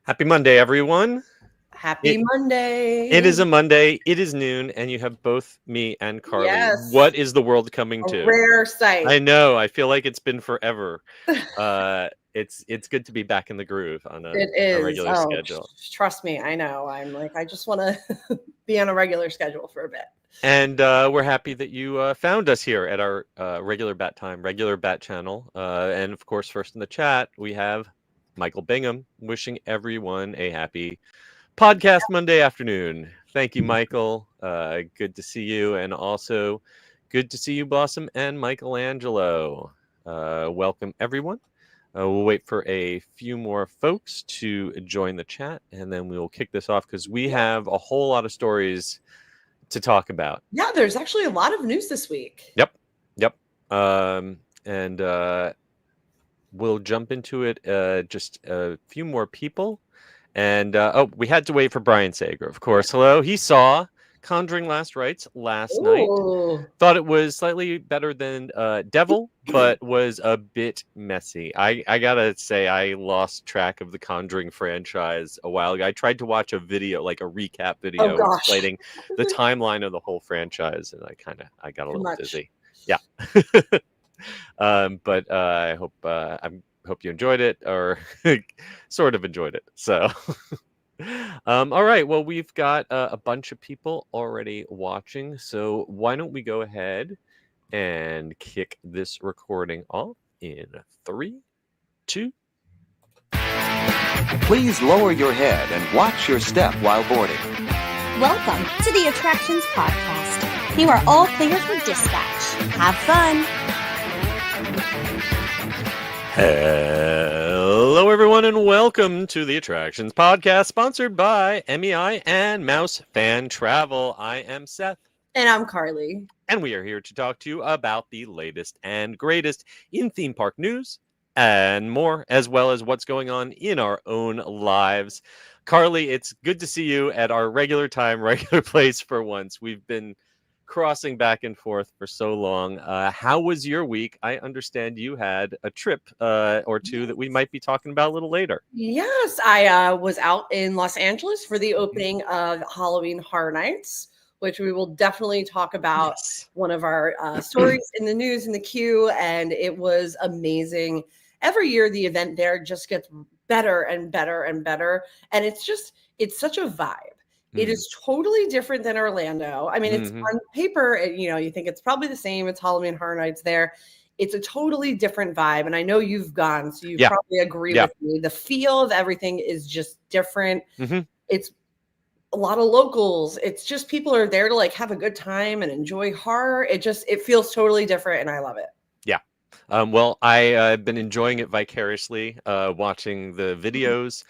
Happy Monday, everyone. Happy It Monday. it is a Monday. It is noon, and you have both me and Carly. Yes. What is the world coming A to? rare sight. I know. I feel like it's been forever. It's good to be back in the groove on a, It a is. regular Oh, schedule. trust me, I know. I'm like, I just want to be on a regular schedule for a bit. And we're happy that you found us here at our regular bat time, regular bat channel. And of course, first in the chat, we have Michael Bingham wishing everyone a happy podcast Monday afternoon. Thank you, Michael. Good to see you. And also good to see you, Blossom and Michelangelo. Welcome, everyone. We'll wait for a few more folks to join the chat, and then we will kick this off because we have a whole lot of stories to talk about. Yeah, there's actually a lot of news this week. Yep. And we'll jump into it. Just a few more people. And we had to wait for Brian Sager, of course. Hello. He saw Conjuring Last Rites last night. Ooh. Thought it was slightly better than Devil, but was a bit messy. I gotta say, I lost track of the Conjuring franchise a while ago. I tried to watch a video, like a recap Oh video, gosh. explaining the timeline of the whole franchise, and I got a little dizzy. Yeah. But I hope you enjoyed it, or sort of enjoyed it. So, all right. Well, we've got a bunch of people already watching. So why don't we go ahead and kick this recording off in 3, 2. Please lower your head and watch your step while boarding. Welcome to the Attractions Podcast. You are all clear for dispatch. Have fun. Hello, everyone, and welcome to the Attractions Podcast, sponsored by MEI and MEI-Travel. I am Seth. And I'm Carly. And we are here to talk to you about the latest and greatest in theme park news and more, as well as what's going on in our own lives. Carly, it's good to see you at our regular time, regular place for once. We've been crossing back and forth for so long. How was your week? I understand you had a trip or two that we might be talking about a little later. Yes, I was out in Los Angeles for the opening of Halloween Horror Nights, which we will definitely talk about. Yes. One of our stories in the news in the queue, and it was amazing. Every year the event there just gets better and better and better, and it's such a vibe. It is totally different than Orlando. I mean, it's on paper, you think it's probably the same. It's Halloween Horror Nights there. It's a totally different vibe. And I know you've gone, so you probably agree with me. The feel of everything is just different. It's a lot of locals. It's just people are there to like have a good time and enjoy horror. It feels totally different, and I love it. Yeah. Well, I've been enjoying it vicariously, watching the videos.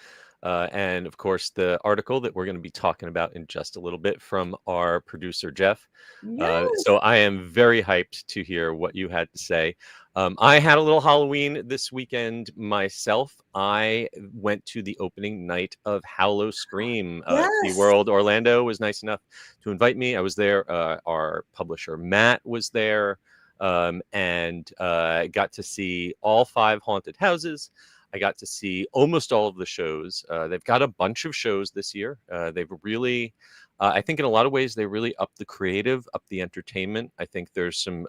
And of course, the article that we're going to be talking about in just a little bit from our producer, Jeff. Yes. So I am very hyped to hear what you had to say. I had a little Halloween this weekend myself. I went to the opening night of Hallow Scream. SeaWorld Orlando was nice enough to invite me. I was there. Our publisher, Matt, was there. And got to see all 5 haunted houses. I got to see almost all of the shows. They've got a bunch of shows this year. They've really, I think in a lot of ways, they really upped the creative, upped the entertainment. I think there's some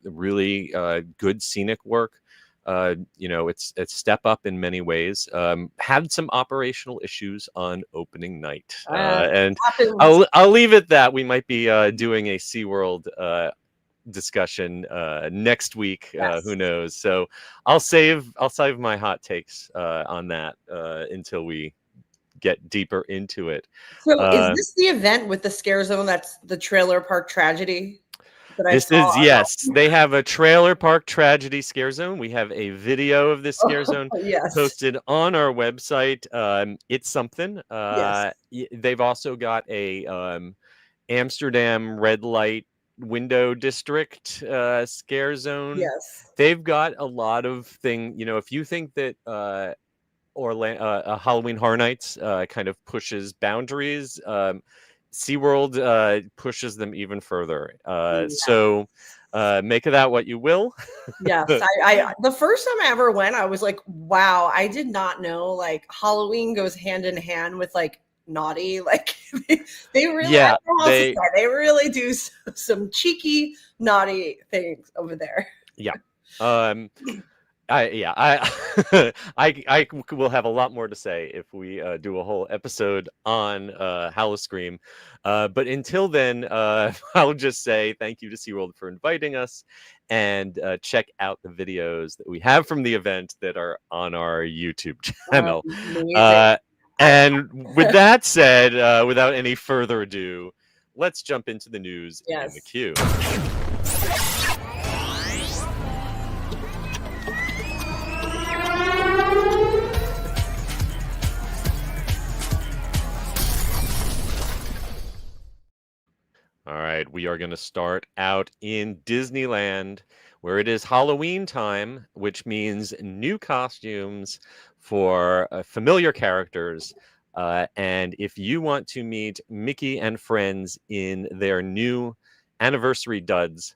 really good scenic work. It's a step up in many ways. Had some operational issues on opening night. And I'll leave it that. We might be doing a SeaWorld discussion next week. Who knows? So I'll save my hot takes on that until we get deeper into it. So is this the event with the scare zone? That's the trailer park tragedy that yes, they have a trailer park tragedy scare zone. We have a video of this scare zone posted on our website. It's something. They've also got a Amsterdam red light window district scare zone. They've got a lot of things. If you think that Halloween Horror Nights kind of pushes boundaries, SeaWorld pushes them even further. So Make of that what you will. Yes, I the first time I ever went, I was like, wow, I did not know like Halloween goes hand in hand with like naughty. Like they really, I Yeah, don't know how else to say, they really do some cheeky naughty things over there. yeah. I will have a lot more to say if we do a whole episode on Hallowscream. But until then, I'll just say thank you to SeaWorld for inviting us, and check out the videos that we have from the event that are on our YouTube channel. Amazing. And with that said, without any further ado, let's jump into the news in the queue. All right, we are going to start out in Disneyland, where it is Halloween time, which means new costumes for familiar characters. And if you want to meet Mickey and friends in their new anniversary duds,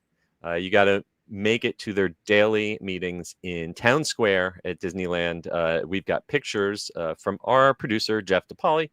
you got to make it to their daily meetings in Town Square at Disneyland. We've got pictures from our producer, Jeff DePauli,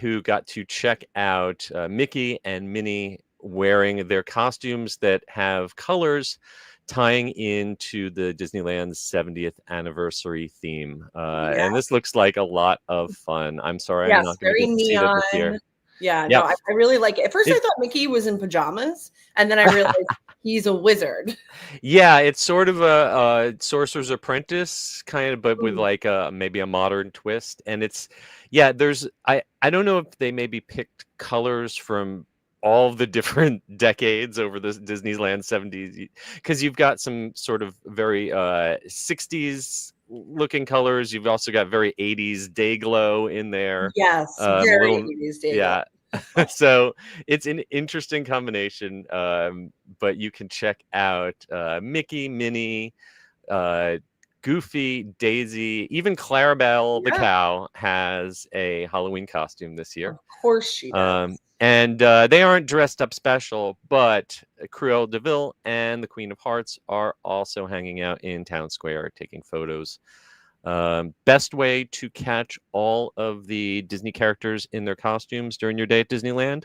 who got to check out Mickey and Minnie wearing their costumes that have colors tying into the Disneyland's 70th anniversary theme. And this looks like a lot of fun. I'm sorry, I'm not going to get to see that this year. Yeah, no, I really like it. At first, I thought Mickey was in pajamas, and then I realized he's a wizard. Yeah, it's sort of a Sorcerer's Apprentice kind of, but with like maybe a modern twist. And it's, there's, I don't know if they maybe picked colors from all the different decades over the Disneyland 70s, because you've got some sort of very 60s looking colors. You've also got very 80s day glow in there. Yes, very 80s day glow. So it's an interesting combination, but you can check out Mickey, Minnie, Goofy, Daisy, even Clarabelle the cow has a Halloween costume this year. Of course she does. And they aren't dressed up special, but Cruella de Vil and the Queen of Hearts are also hanging out in Town Square taking photos. Best way to catch all of the Disney characters in their costumes during your day at Disneyland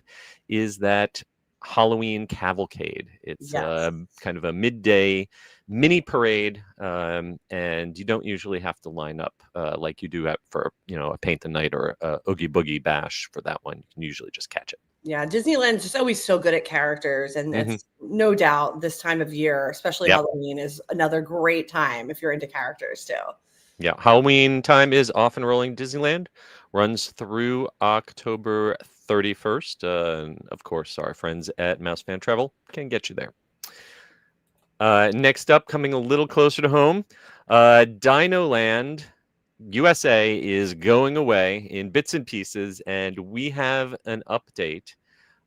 is that Halloween cavalcade. It's kind of a midday mini parade, and you don't usually have to line up like you do for a Paint the Night or a Oogie Boogie Bash for that one. You can usually just catch it. Yeah, Disneyland's just always so good at characters, and it's no doubt this time of year, especially Halloween, is another great time if you're into characters too. Yeah, Halloween time is off and rolling. Disneyland runs through October 31st. And of course, our friends at MEI-Travel can get you there. Next up, coming a little closer to home, DinoLand USA is going away in bits and pieces, and we have an update.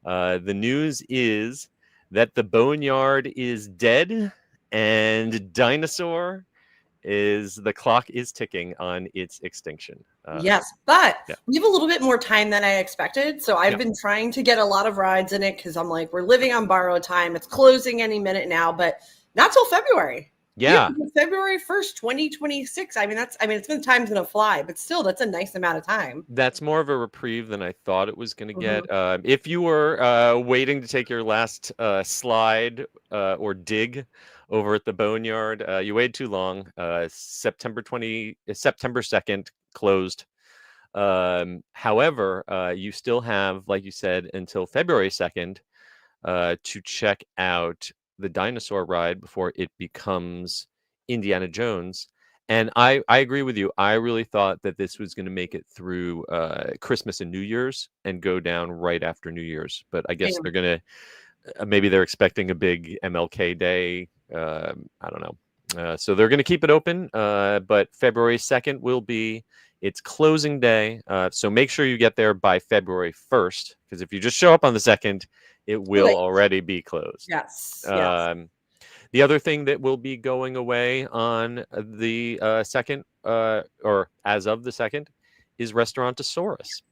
The news is that the Boneyard is dead, and Dinosaur the clock is ticking on its extinction. Yes, but we have a little bit more time than I expected. So I've been trying to get a lot of rides in it because I'm like, we're living on borrowed time. It's closing any minute now, but not till February. Yeah. February 1st, 2026. I mean, it's been time's going to fly, but still, that's a nice amount of time. That's more of a reprieve than I thought it was going to get. If you were waiting to take your last slide or dig over at the Boneyard, you waited too long. September 2nd closed. However, you still have, like you said, until February 2nd to check out the Dinosaur ride before it becomes Indiana Jones. And I agree with you. I really thought that this was going to make it through Christmas and New Year's and go down right after New Year's. But I guess they're going to, maybe they're expecting a big MLK Day. I don't know. So they're going to keep it open. But February 2nd will be its closing day. So make sure you get there by February 1st, because if you just show up on the 2nd, it will already be closed. Yes. The other thing that will be going away on the 2nd, or as of the 2nd, is Restaurantosaurus.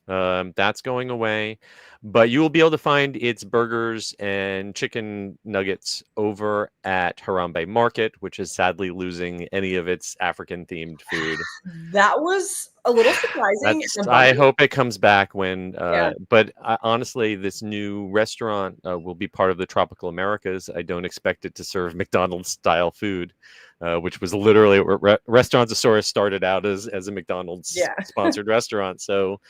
That's going away, but you will be able to find its burgers and chicken nuggets over at Harambe Market, which is sadly losing any of its African-themed food. That was a little surprising. I hope it comes back when. Yeah. But honestly, this new restaurant will be part of the Tropical Americas. I don't expect it to serve McDonald's-style food, which was literally what Restaurantosaurus started out as a McDonald's sponsored restaurant. So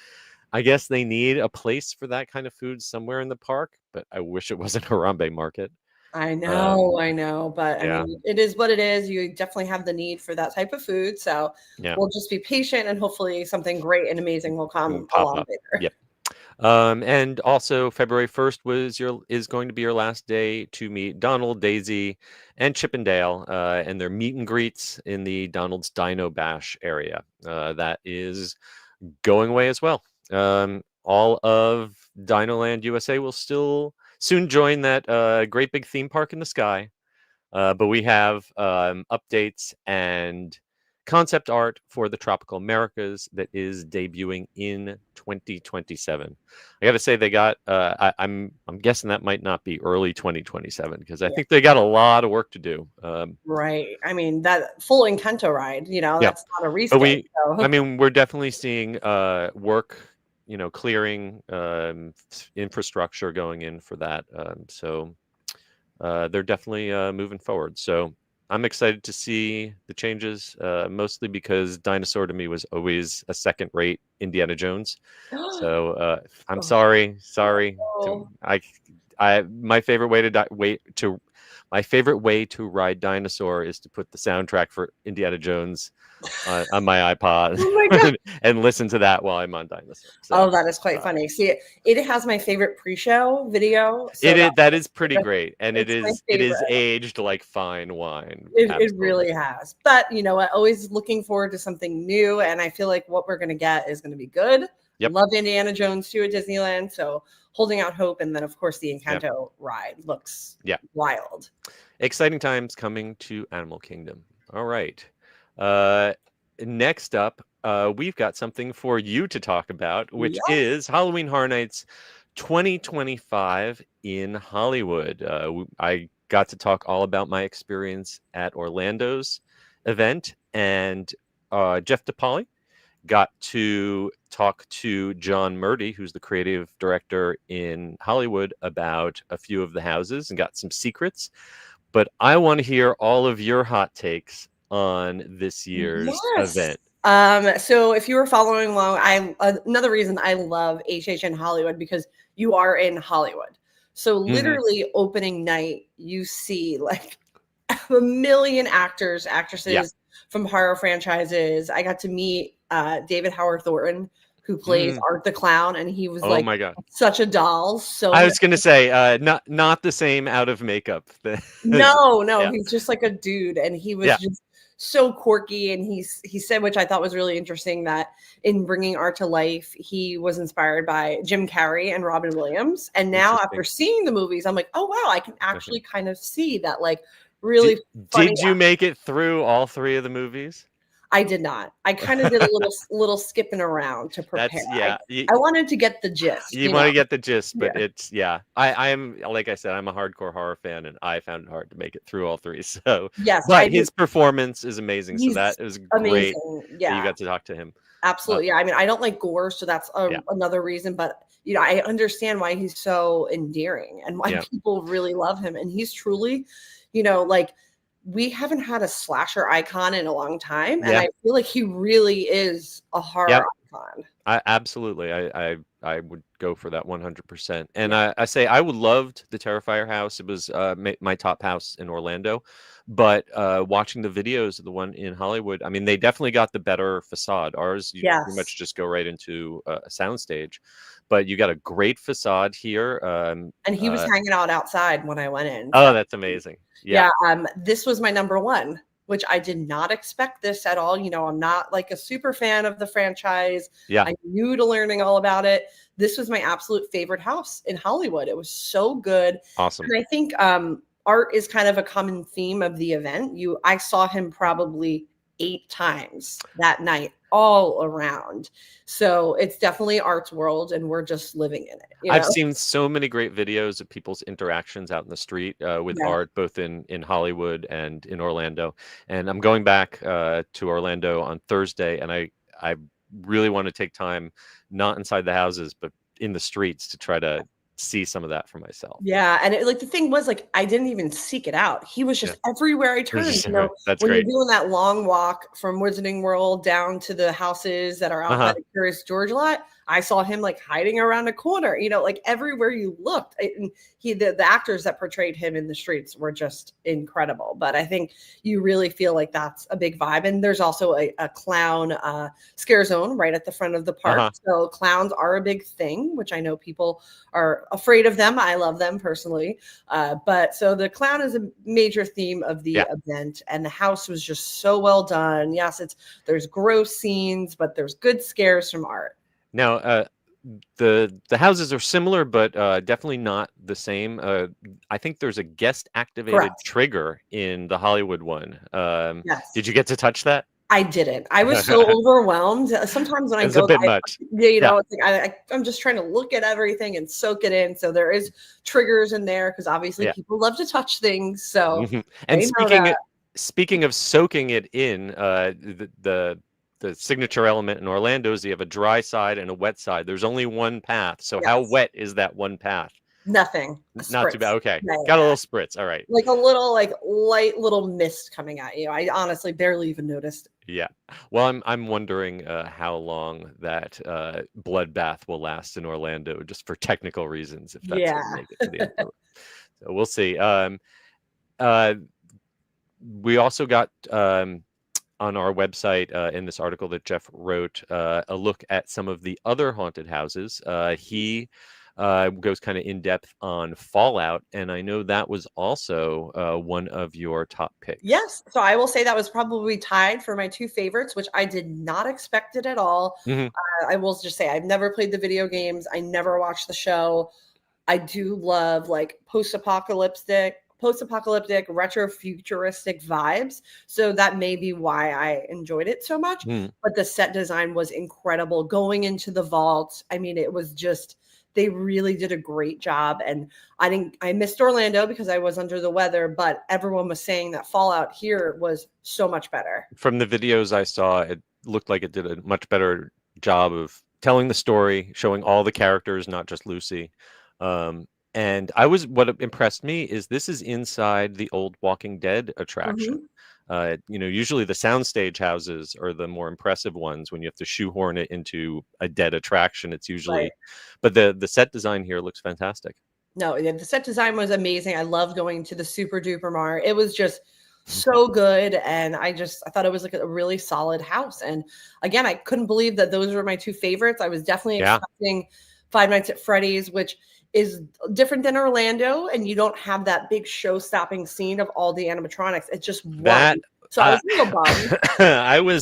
I guess they need a place for that kind of food somewhere in the park, but I wish it wasn't Harambe Market. I know, but I mean, it is what it is. You definitely have the need for that type of food, so we'll just be patient, and hopefully something great and amazing will come along later. Yep. And also February 1st is going to be your last day to meet Donald, Daisy, and Chip and Dale, and their meet and greets in the Donald's Dino Bash area. That is going away as well. All of DinoLand USA will still soon join that great big theme park in the sky. But we have updates and concept art for the Tropical Americas that is debuting in 2027. I got to say they got. I'm guessing that might not be early 2027 because I think they got a lot of work to do. Right. I mean that full Encanto ride. That's not a reskin. I mean, we're definitely seeing work. Clearing infrastructure going in for that. So they're definitely moving forward. So I'm excited to see the changes, mostly because Dinosaur to me was always a second-rate Indiana Jones. So I'm sorry. My favorite way to ride Dinosaur is to put the soundtrack for Indiana Jones on my iPod and listen to that while I'm on Dinosaur. So, that is quite funny. See, it has my favorite pre-show video. So that is pretty great, and it is aged like fine wine. It really has. But you know what? Always looking forward to something new, and I feel like what we're going to get is going to be good. Yep. Love Indiana Jones too at Disneyland, so holding out hope, and then of course the Encanto ride looks wild. Exciting times coming to Animal Kingdom. All right. Next up, we've got something for you to talk about, which is Halloween Horror Nights 2025 in Hollywood. I got to talk all about my experience at Orlando's event, and Jeff DePauli got to talk to John Murdy, who's the creative director in Hollywood, about a few of the houses and got some secrets. But I want to hear all of your hot takes on this year's event. So if you were following along, another reason I love HHN Hollywood because you are in Hollywood. So literally opening night, you see like a million actors, actresses from horror franchises. I got to meet David Howard Thornton, who plays Art the Clown, and he was my God, such a doll. So I was gonna say, not the same out of makeup. No, he's just like a dude, and he was just so quirky. And he said, which I thought was really interesting, that in bringing art to life, he was inspired by Jim Carrey and Robin Williams. And now after seeing the movies, I'm like, oh wow, I can actually kind of see that like really. Did you make it through all three of the movies? I did not. I kind of did a little skipping around to prepare. I wanted to get the gist. You want to get the gist, but it's I am, like I said, I'm a hardcore horror fan, and I found it hard to make it through all three. So but his performance is amazing. So that is great. Yeah, you got to talk to him. Absolutely. I mean, I don't like gore, so that's another reason. But I understand why he's so endearing and why people really love him. And he's truly, like, we haven't had a slasher icon in a long time, and I feel like he really is a horror icon. Absolutely. I would go for that 100%. And I say I would loved the Terrifier house. It was my top house in Orlando. But watching the videos of the one in Hollywood, I mean, they definitely got the better facade. Ours, you pretty much just go right into a soundstage. But you got a great facade here. And he was hanging out outside when I went in. Oh, that's amazing. Yeah. This was my number one, which I did not expect this at all. I'm not like a super fan of the franchise. I'm new to learning all about it. This was my absolute favorite house in Hollywood. It was so good. Awesome. And I think art is kind of a common theme of the event. I saw him probably 8 times that night. all around. So it's definitely art's world, and we're just living in it. I've seen so many great videos of people's interactions out in the street with art, both in Hollywood and in Orlando. And I'm going back to Orlando on Thursday, and I really want to take time, not inside the houses, but in the streets, to try to see some of that for myself. Yeah, and the thing was, like, I didn't even seek it out. He was just everywhere I turned. That's when great. you're doing that long walk from Wizarding World down to the houses that are out by the Curious George lot, I saw him like hiding around a corner. Like everywhere you looked. And the actors that portrayed him in the streets were just incredible. But I think you really feel like that's a big vibe. And there's also a clown scare zone right at the front of the park. So clowns are a big thing, which I know people are afraid of them. I love them personally. But so the clown is a major theme of the event, and the house was just so well done. Yes, there's gross scenes, but there's good scares from art. Now, the houses are similar, but definitely not the same. I think there's a guest activated trigger in the Hollywood one. Yes. Did you get to touch that? I didn't. I was so overwhelmed. Sometimes when I go, a bit much. It's like I'm just trying to look at everything and soak it in. So there is triggers in there because obviously people love to touch things. So and speaking of soaking it in, the signature element in Orlando is you have a dry side and a wet side. There's only one path. So how wet is that one path? Nothing. Not too bad. Okay. Got a little spritz. All right. Like a little, light little mist coming at you. I honestly barely even noticed. Yeah. Well, I'm wondering how long that bloodbath will last in Orlando, just for technical reasons, if that's going to make it to the end of it. So we'll see. We also got on our website, in this article that Jeff wrote, a look at some of the other haunted houses. He goes kind of in depth on Fallout, and I know that was also one of your top picks. Yes, so I will say that was probably tied for my two favorites, which I did not expect it at all. I will just say I've never played the video games. I never watched the show. I do love like post-apocalyptic, retro futuristic vibes. So that may be why I enjoyed it so much. But the set design was incredible. Going into the vault, I mean, it was just, they really did a great job. And I missed Orlando because I was under the weather, but everyone was saying that Fallout here was so much better. From the videos I saw, it looked like it did a much better job of telling the story, showing all the characters, not just Lucy. And what impressed me is this is inside the old Walking Dead attraction. Usually the soundstage houses are the more impressive ones when you have to shoehorn it into a dead attraction. It's usually, but the set design here looks fantastic. No, the set design was amazing. I loved going to the Super Duper Mart. It was just so good. And I thought it was like a really solid house. And again, I couldn't believe that those were my two favorites. I was definitely expecting Five Nights at Freddy's, which is different than Orlando, and you don't have that big show-stopping scene of all the animatronics. It's just one. So I was a little bummed.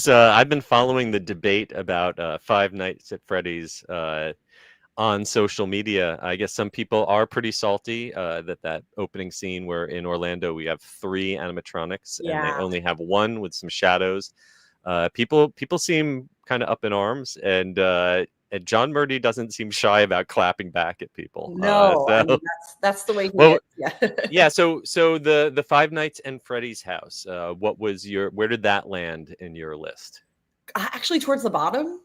I've been following the debate about Five Nights at Freddy's on social media. I guess some people are pretty salty that opening scene where in Orlando we have 3 animatronics and they only have 1 with some shadows. People seem kind of up in arms, and John Murdy doesn't seem shy about clapping back at people. No, I mean, that's the way he is. So the Five Nights and Freddy's house. Where did that land in your list? Actually, towards the bottom,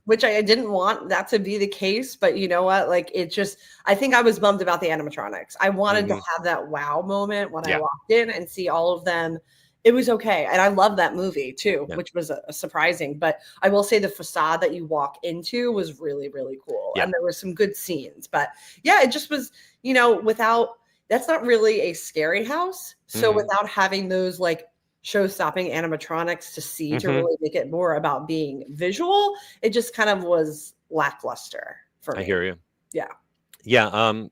which I didn't want that to be the case. But you know what? Like, I think I was bummed about the animatronics. I wanted to have that wow moment when I walked in and see all of them. It was okay. And I love that movie too, which was surprising. But I will say the facade that you walk into was really, really cool. And there were some good scenes. But yeah, it just was, that's not really a scary house. So without having those like show-stopping animatronics to see to really make it more about being visual, it just kind of was lackluster for me. I hear you. Yeah. Yeah.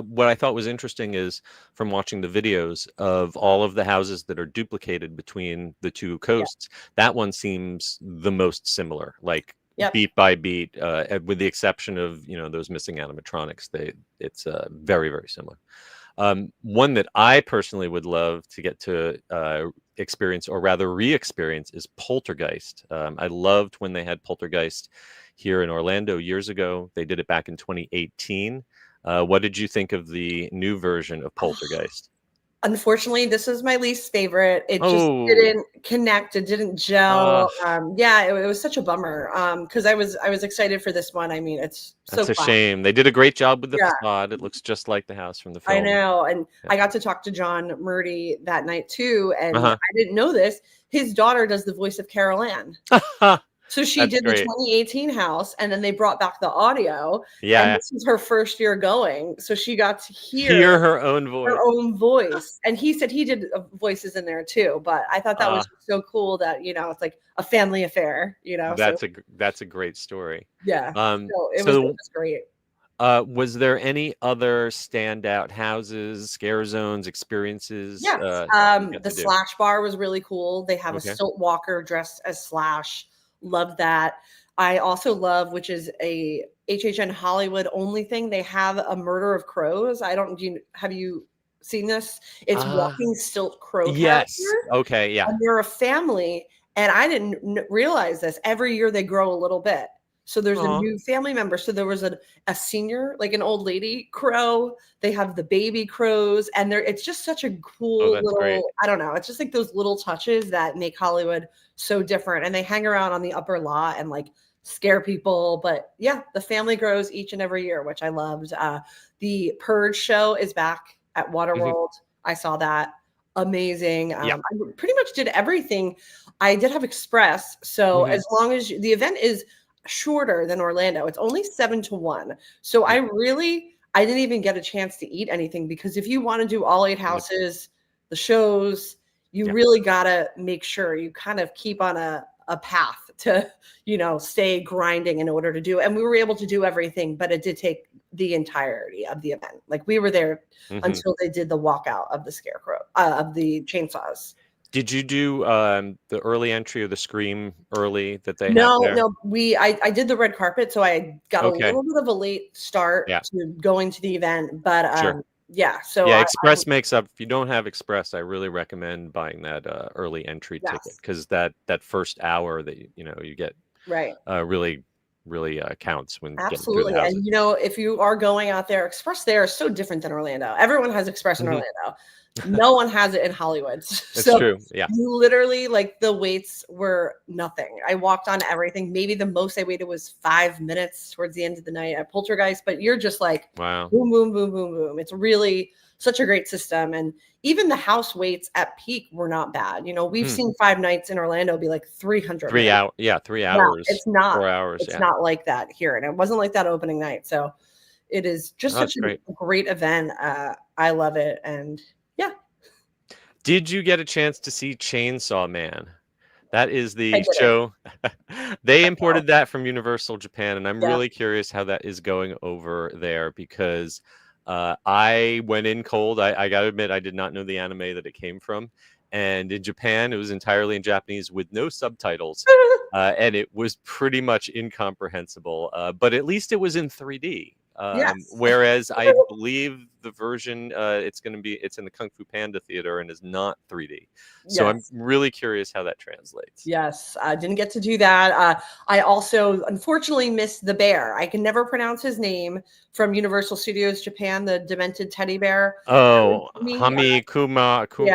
What I thought was interesting is from watching the videos of all of the houses that are duplicated between the two coasts, that one seems the most similar, like beat by beat, with the exception of, those missing animatronics. It's very, very similar. One that I personally would love to get to experience, or rather re-experience, is Poltergeist. I loved when they had Poltergeist here in Orlando years ago. They did it back in 2018. What did you think of the new version of Poltergeist? Unfortunately, this is my least favorite. It just Oh, didn't connect. It didn't gel. Yeah, it was such a bummer. Because I was excited for this one. I mean, it's so that's a fun. shame. They did a great job with the Yeah. facade. It looks just like the house from the I film. know. And Yeah. I got to talk to John Murdy that night too. And Uh-huh. I didn't know this. His daughter does the voice of Carol Ann. So she That's did great. the 2018 house, and then they brought back the audio. Yeah. And this was her first year going. So she got to Hear her own voice. her own voice. And he said he did voices in there too. But I thought that was so cool that, you know, it's like a family affair, you know. That's a great story. Yeah. So it was great. Was there any other standout houses, scare zones, experiences? Yes. The Slash bar was really cool. They have a Silt Walker dressed as Slash. Love that. I also love, which is a HHN Hollywood only thing, they have a Murder of Crows. Have you seen this? It's walking stilt crow. Yes. Character. Okay. Yeah. And they're a family, and I didn't realize this. Every year they grow a little bit. So there's a new family member. So there was a senior, like an old lady crow. They have the baby crows, and it's just such a cool little, great. I don't know. It's just like those little touches that make Hollywood so different. And they hang around on the upper lot and like scare people. But yeah, the family grows each and every year, which I loved. The Purge show is back at Waterworld. I saw that. Amazing. I pretty much did everything. I did have Express. So as long as the event is shorter than Orlando, it's only 7 to 1. So I didn't even get a chance to eat anything, because if you want to do all 8 houses, the shows, you really gotta make sure you kind of keep on a path to, you know, stay grinding in order to do it. And we were able to do everything, but it did take the entirety of the event. Like we were there until they did the walkout of the scarecrow, of the chainsaws. Did you do the early entry or the Scream early that they No, have there? no. I did the red carpet, so I got a little bit of a late start to going to the event. But so Express makes up. If you don't have Express, I really recommend buying that early entry ticket, because that first hour that you get really counts when getting through the houses. And you know, if you are going out there, Express there is so different than Orlando. Everyone has Express in Orlando. No one has it in Hollywood. It's true. Yeah. You literally, like, the waits were nothing. I walked on everything. Maybe the most I waited was 5 minutes towards the end of the night at Poltergeist, but you're just like, wow, boom, boom, boom, boom, boom. It's really such a great system. And even the house waits at peak were not bad. You know, we've seen 5 nights in Orlando be like 300. 3 hours. Yeah. 3 hours. No, it's not 4 hours. It's not like that here. And it wasn't like that opening night. So it is just such a great event. I love it. And did you get a chance to see Chainsaw Man? That is the show. They imported that from Universal Japan, and I'm really curious how that is going over there, because I went in cold. I got to admit, I did not know the anime that it came from. And in Japan, it was entirely in Japanese with no subtitles. And it was pretty much incomprehensible. But at least it was in 3D. Whereas I believe the version it's in the Kung Fu Panda Theater and is not 3D. So I'm really curious how that translates. Yes, I didn't get to do that. I also unfortunately missed the bear. I can never pronounce his name, from Universal Studios Japan, the demented teddy bear. Oh, Hami Kuma. Something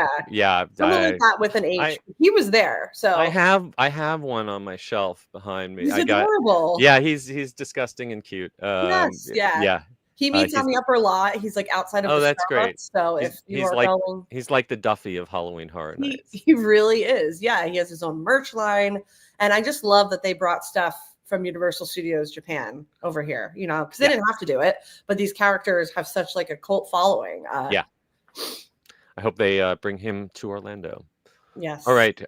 like that with an H. He was there. So I have one on my shelf behind me. He's adorable. He's disgusting and cute. Yeah. He meets on the upper lot. He's like outside of the that's Starbucks. Great. So he's like the Duffy of Halloween Horror Nights. He really is. Yeah, he has his own merch line. And I just love that they brought stuff from Universal Studios Japan over here, you know, because they didn't have to do it. But these characters have such like a cult following. I hope they bring him to Orlando. Yes. All right.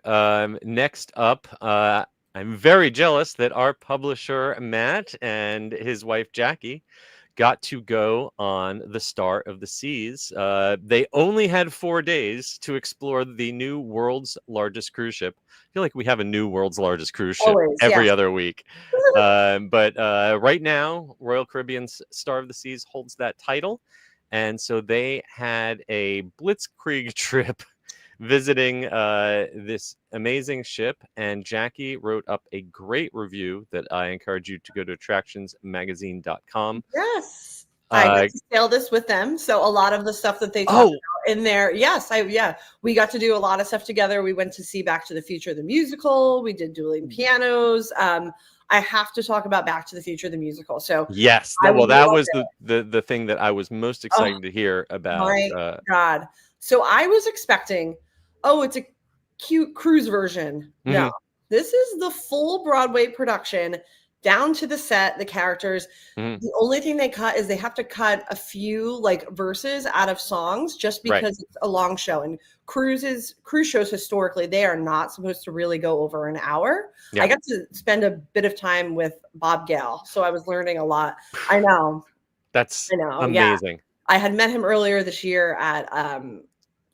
Next up, I'm very jealous that our publisher, Matt, and his wife, Jackie, got to go on the Star of the Seas. They only had 4 days to explore the new world's largest cruise ship. I feel like we have a new world's largest cruise ship every other week. But right now, Royal Caribbean's Star of the Seas holds that title. And so they had a blitzkrieg trip visiting this amazing ship. And Jackie wrote up a great review that I encourage you to go to attractionsmagazine.com. Yes. I got to sail this with them. So a lot of the stuff that they talked about in there. Yes. We got to do a lot of stuff together. We went to see Back to the Future, the musical. We did dueling pianos. I have to talk about Back to the Future, the musical. So yes, that was the thing that I was most excited to hear about. My God. So I was expecting, it's a cute cruise version. No, this is the full Broadway production, down to the set, the characters. The only thing they cut is they have to cut a few like verses out of songs just because it's a long show. And cruise shows historically, they are not supposed to really go over an hour. I got to spend a bit of time with Bob Gale, so I was learning a lot. I know. Amazing. Yeah. I had met him earlier this year at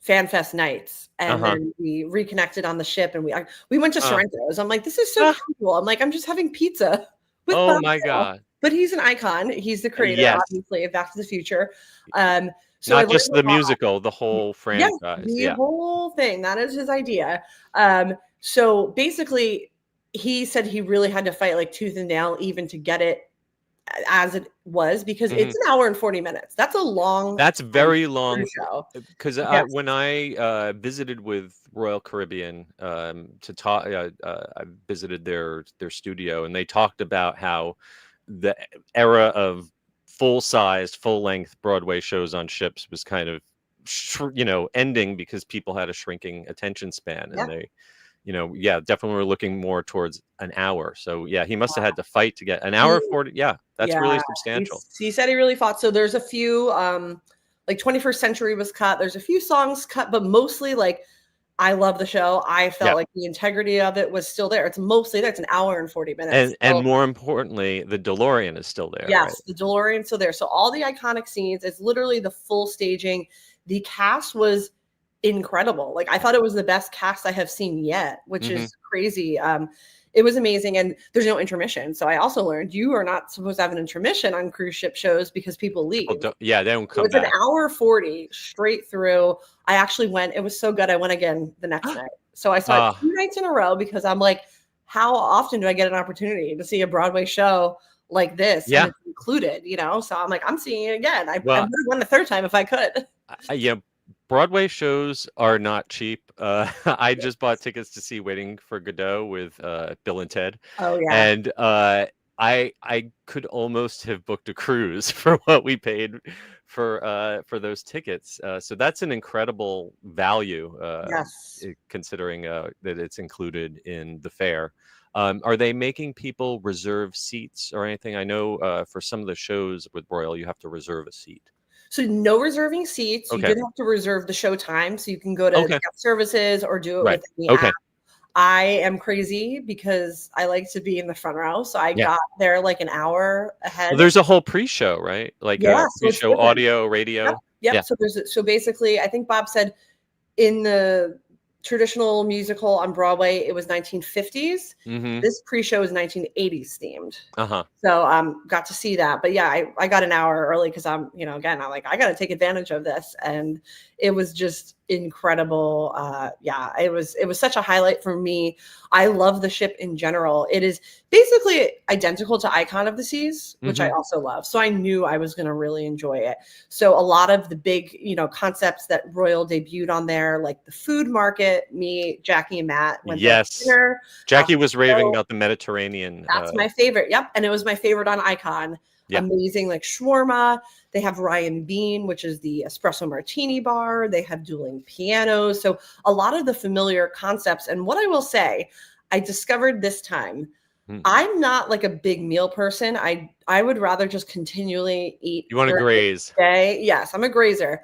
FanFest nights, and then we reconnected on the ship, and we went to Sorrento's. I'm like, this is so cool. I'm like, I'm just having pizza with Bob Gale. God. But he's an icon. He's the creator, obviously, of Back to the Future. So not just the musical, the whole franchise. The whole thing. That is his idea. So basically, he said he really had to fight like tooth and nail even to get it as it was, because it's an hour and 40 minutes. That's a long. That's very long. Because when I visited with Royal Caribbean to talk, I visited their studio, and they talked about how the era of full-sized, full-length Broadway shows on ships was kind of, ending because people had a shrinking attention span, and they. Definitely we're looking more towards an hour. So he must have had to fight to get an hour 40. Yeah, that's really substantial. He said he really fought. So there's a few, like 21st Century was cut. There's a few songs cut, but mostly like, I love the show. I felt like the integrity of it was still there. It's mostly there. It's an hour and 40 minutes. And more importantly, the DeLorean is still there. Yes, the DeLorean's still there. So all the iconic scenes, it's literally the full staging. The cast was incredible. Like, I thought it was the best cast I have seen yet, which is crazy. It was amazing, and there's no intermission. So I also learned you are not supposed to have an intermission on cruise ship shows because people leave. They don't come back. It's an hour 40 straight through. I actually went. It was so good. I went again the next night. So I saw it 2 nights in a row because I'm like, how often do I get an opportunity to see a Broadway show like this? Yeah, and it's included. So I'm like, I'm seeing it again. I would have won the third time if I could. Broadway shows are not cheap. I just bought tickets to see Waiting for Godot with Bill and Ted. Oh yeah. And I could almost have booked a cruise for what we paid for those tickets. So that's an incredible value. Considering that it's included in the fare. Are they making people reserve seats or anything? I know for some of the shows with Royal, you have to reserve a seat. So no reserving seats. You did have to reserve the show time, so you can go to guest services or do it with the app. I am crazy because I like to be in the front row, so I got there like an hour ahead. Well, there's a whole pre-show, right? Like pre-show audio, radio. Yep. So basically, I think Bob said in the traditional musical on Broadway, it was 1950s. This pre-show is 1980s themed. So got to see that. But I got an hour early because I'm like, I got to take advantage of this. And it was just incredible. It was such a highlight for me. I love the ship in general. It is basically identical to Icon of the Seas, which I also love. So I knew I was going to really enjoy it. So a lot of the big, concepts that Royal debuted on there, like the food market, me, Jackie, and Matt went to dinner. Jackie was raving about the Mediterranean. That's my favorite. Yep. And it was my favorite on Icon. Amazing, like shawarma. They have Ryan Bean, which is the espresso martini bar. They have dueling pianos. So a lot of the familiar concepts. And what I will say, I discovered this time, I'm not like a big meal person. I would rather just continually eat. You want to graze? Yes, I'm a grazer.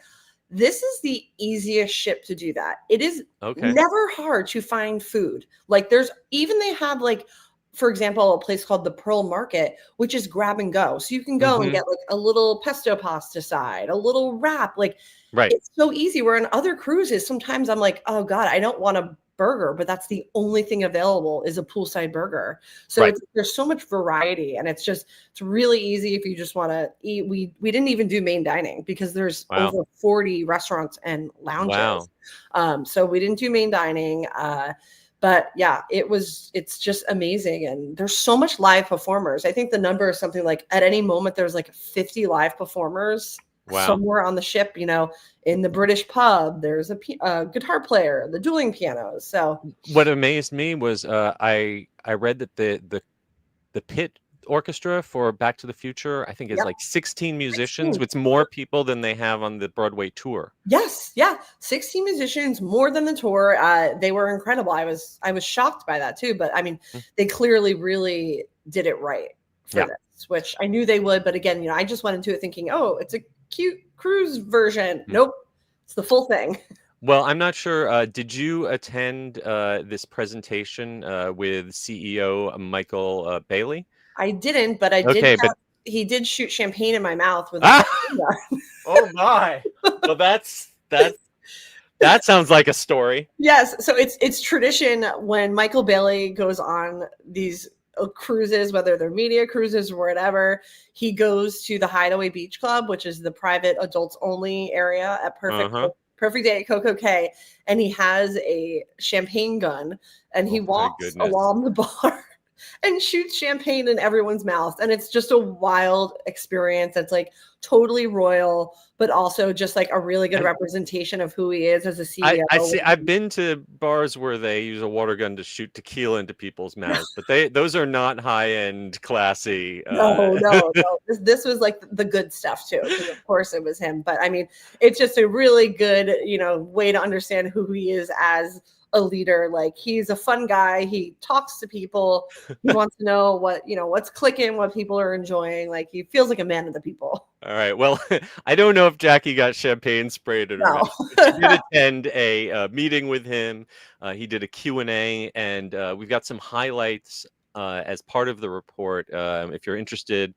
This is the easiest ship to do that. It is never hard to find food. Like they have like, for example, a place called the Pearl Market, which is grab and go. So you can go and get like a little pesto pasta side, a little wrap. Like, it's so easy. Where on other cruises, sometimes I'm like, oh God, I don't want to burger, but that's the only thing available is a poolside burger. So there's so much variety, and it's really easy if you just want to eat. We didn't even do main dining because there's over 40 restaurants and lounges. So we didn't do main dining. But yeah, it's just amazing. And there's so much live performers. I think the number is something like at any moment, there's like 50 live performers somewhere on the ship, in the British pub, there's a guitar player, the dueling pianos. So what amazed me was I read that the pit orchestra for Back to the Future, I think is like 16 musicians. It's more people than they have on the Broadway tour. Yes. Yeah. 16 musicians, more than the tour. They were incredible. I was shocked by that too, but I mean, they clearly really did it right for this, which I knew they would. But again, I just went into it thinking, oh, it's a cute cruise version. Nope. It's the full thing. Well, I'm not sure. Did you attend this presentation with CEO Michael Bailey? I didn't, but I did. He did shoot champagne in my mouth with. Oh my! Well, that sounds like a story. Yes, so it's tradition when Michael Bailey goes on these cruises, whether they're media cruises or whatever. He goes to the Hideaway Beach Club, which is the private adults only area at Perfect Day at Coco Cay, and he has a champagne gun, and he walks along the bar and shoots champagne in everyone's mouth. And it's just a wild experience. It's like totally royal, but also just like a really good representation of who he is as a CEO. I've been to bars where they use a water gun to shoot tequila into people's mouths, but those are not high-end, classy. No. This was like the good stuff too. Of course it was him. But I mean, it's just a really good, way to understand who he is as a leader. Like, he's a fun guy. He talks to people. He wants to know what's clicking, what people are enjoying. Like, he feels like a man of the people. All right. Well, I don't know if Jackie got champagne sprayed or not. She did attend a meeting with him. He did a Q&A, and we've got some highlights as part of the report. If you're interested,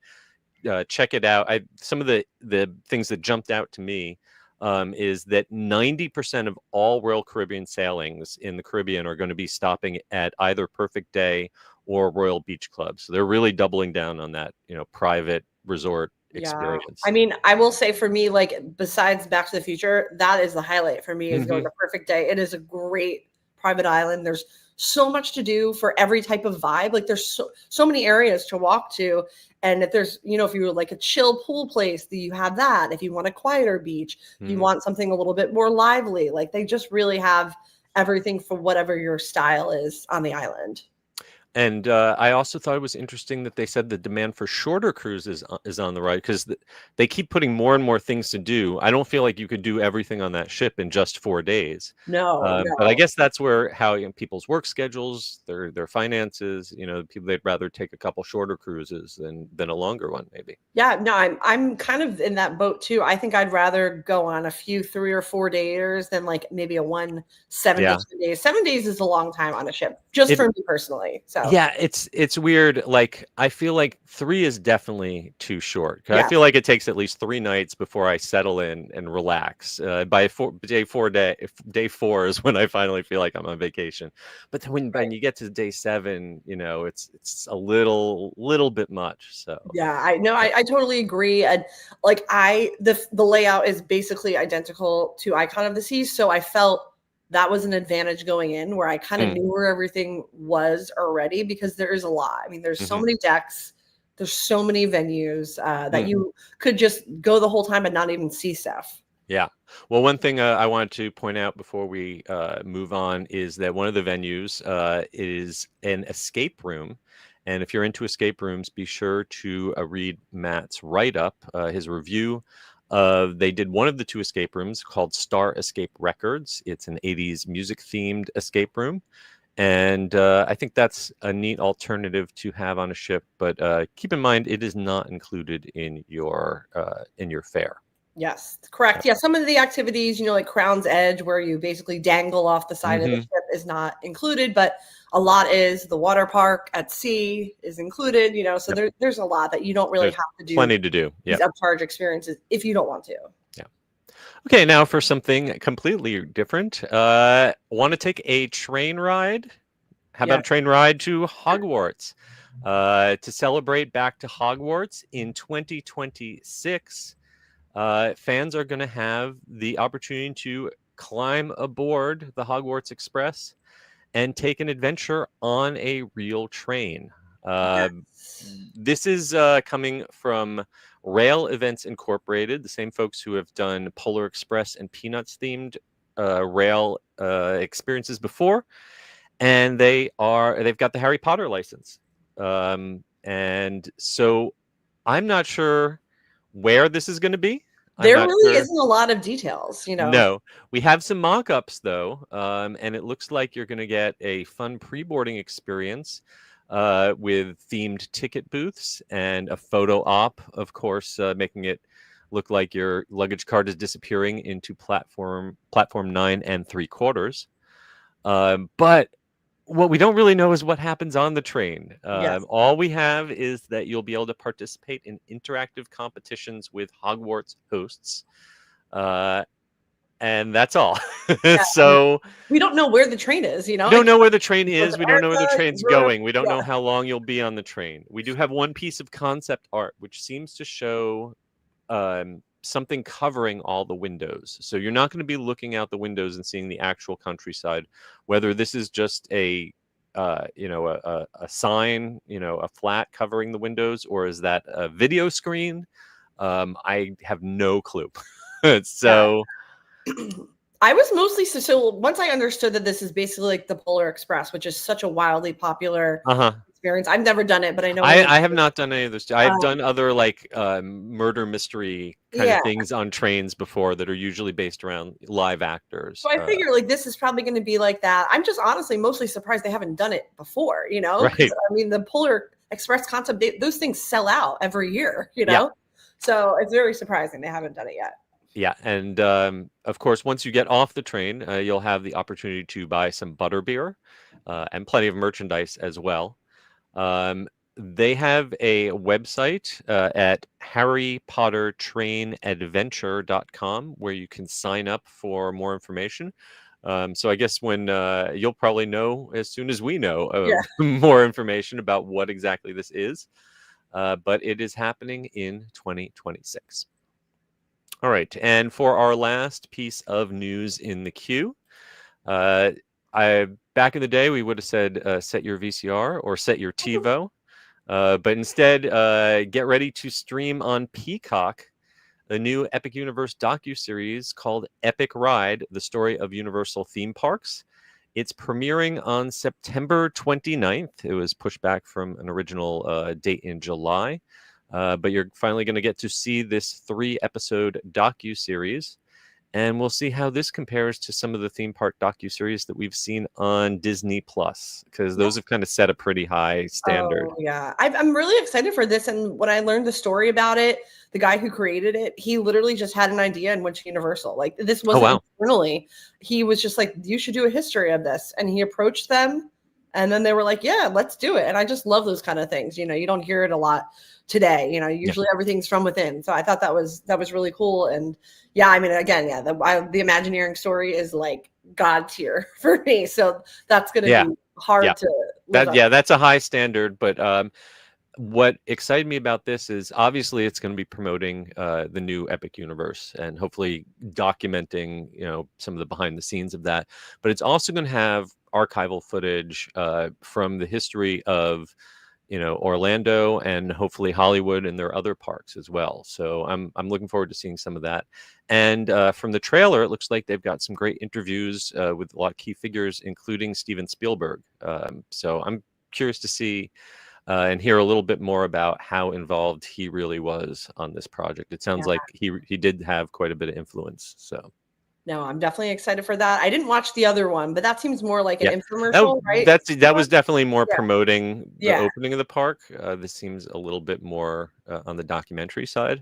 check it out. Some of the things that jumped out to me is that 90% of all Royal Caribbean sailings in the Caribbean are going to be stopping at either Perfect Day or Royal Beach Club. So they're really doubling down on that, private resort experience. I mean, I will say for me, like, besides Back to the Future, that is the highlight for me, is going to Perfect Day. It is a great private island. There's so much to do for every type of vibe. Like, there's so many areas to walk to. And if there's, if you like a chill pool place, you have that. If you want a quieter beach, you want something a little bit more lively. Like, they just really have everything for whatever your style is on the island. And I also thought it was interesting that they said the demand for shorter cruises is on the rise, because they keep putting more and more things to do. I don't feel like you could do everything on that ship in just 4 days. No. But I guess that's where people's work schedules, their finances, people, they'd rather take a couple shorter cruises than a longer one, maybe. Yeah, no, I'm kind of in that boat too. I think I'd rather go on a few 3 or 4 days than like maybe a 7 days. 7 days is a long time on a ship, for me personally. So. Yeah, it's weird. Like, I feel like 3 is definitely too short. I feel like it takes at least 3 nights before I settle in and relax. By day 4 is when I finally feel like I'm on vacation. But then when you get to day 7, it's a little bit much. So yeah, I totally agree. And like, the layout is basically identical to Icon of the Seas, so I felt that was an advantage going in, where I kind of knew where everything was already, because there is a lot. I mean, there's so many decks, there's so many venues that you could just go the whole time and not even see stuff. Yeah. Well, one thing I wanted to point out before we move on is that one of the venues is an escape room. And if you're into escape rooms, be sure to read Matt's write-up, his review. They did one of the 2 escape rooms called Star Escape Records. It's an 80s music-themed escape room. And I think that's a neat alternative to have on a ship. But keep in mind, it is not included in your fare. Yes, correct. Yeah, some of the activities, like Crown's Edge, where you basically dangle off the side of the ship, is not included, but a lot is. The water park at sea is included, so there's a lot that you don't really have to do. Plenty to do. Yeah. These upcharge experiences if you don't want to. Yeah. Okay, now for something completely different. Want to take a train ride? How about a train ride to Hogwarts? To celebrate Back to Hogwarts in 2026, fans are going to have the opportunity to climb aboard the Hogwarts Express and take an adventure on a real train. This is coming from Rail Events Incorporated, the same folks who have done Polar Express and Peanuts themed rail experiences before, and they've got the Harry Potter license, and so I'm not sure where this is going to be. There really isn't a lot of details, No, we have some mock-ups though, and it looks like you're going to get a fun pre-boarding experience with themed ticket booths and a photo op, of course, making it look like your luggage cart is disappearing into platform 9 3/4. But what we don't really know is what happens on the train. All we have is that you'll be able to participate in interactive competitions with Hogwarts hosts. And that's all. So we don't know where the train is, We don't know where the train is. We don't know where the train's going. We don't know how long you'll be on the train. We do have one piece of concept art, which seems to show something covering all the windows. So you're not going to be looking out the windows and seeing the actual countryside. Whether this is just a sign, a flat covering the windows, or is that a video screen? I have no clue. So. I was mostly so once I understood that this is basically like the Polar Express, which is such a wildly popular experience. I've never done it, but I know I have not done any of this. I've done other like murder mystery kind of things on trains before that are usually based around live actors. So I figure like this is probably going to be like that. I'm just honestly mostly surprised they haven't done it before. Right. I mean, the Polar Express concept, those things sell out every year. So it's very surprising they haven't done it yet. Yeah, and of course, once you get off the train, you'll have the opportunity to buy some butterbeer and plenty of merchandise as well. They have a website at harrypottertrainadventure.com where you can sign up for more information. So I guess when you'll probably know as soon as we know more information about what exactly this is. But it is happening in 2026. All right, and for our last piece of news in the queue, back in the day we would have said set your VCR or set your TiVo, but instead get ready to stream on Peacock a new Epic Universe docuseries called Epic Ride: The Story of Universal Theme Parks. It's premiering on September 29th. It was pushed back from an original date in July. But you're finally going to get to see this 3-episode docuseries, and we'll see how this compares to some of the theme park docuseries that we've seen on Disney Plus, because those have kind of set a pretty high standard. Oh, yeah, I'm really excited for this. And when I learned the story about it, the guy who created it, he literally just had an idea and went to Universal. Like this wasn't internally. He was just like, you should do a history of this, and he approached them, and then they were like, yeah, let's do it. And I just love those kind of things. You don't hear it a lot today. Usually everything's from within. So I thought that was really cool. And yeah, I mean, again, the Imagineering story is like God tier for me. So that's going to be hard to live up. That's a high standard. But what excited me about this is obviously it's going to be promoting the new Epic Universe and hopefully documenting, some of the behind the scenes of that. But it's also going to have archival footage from the history of Orlando and hopefully Hollywood and their other parks as well. So I'm looking forward to seeing some of that. And from the trailer, it looks like they've got some great interviews with a lot of key figures, including Steven Spielberg. So I'm curious to see and hear a little bit more about how involved he really was on this project. It sounds like he did have quite a bit of influence. So. No, I'm definitely excited for that. I didn't watch the other one, but that seems more like an infomercial, right? That was definitely more promoting the opening of the park. This seems a little bit more on the documentary side.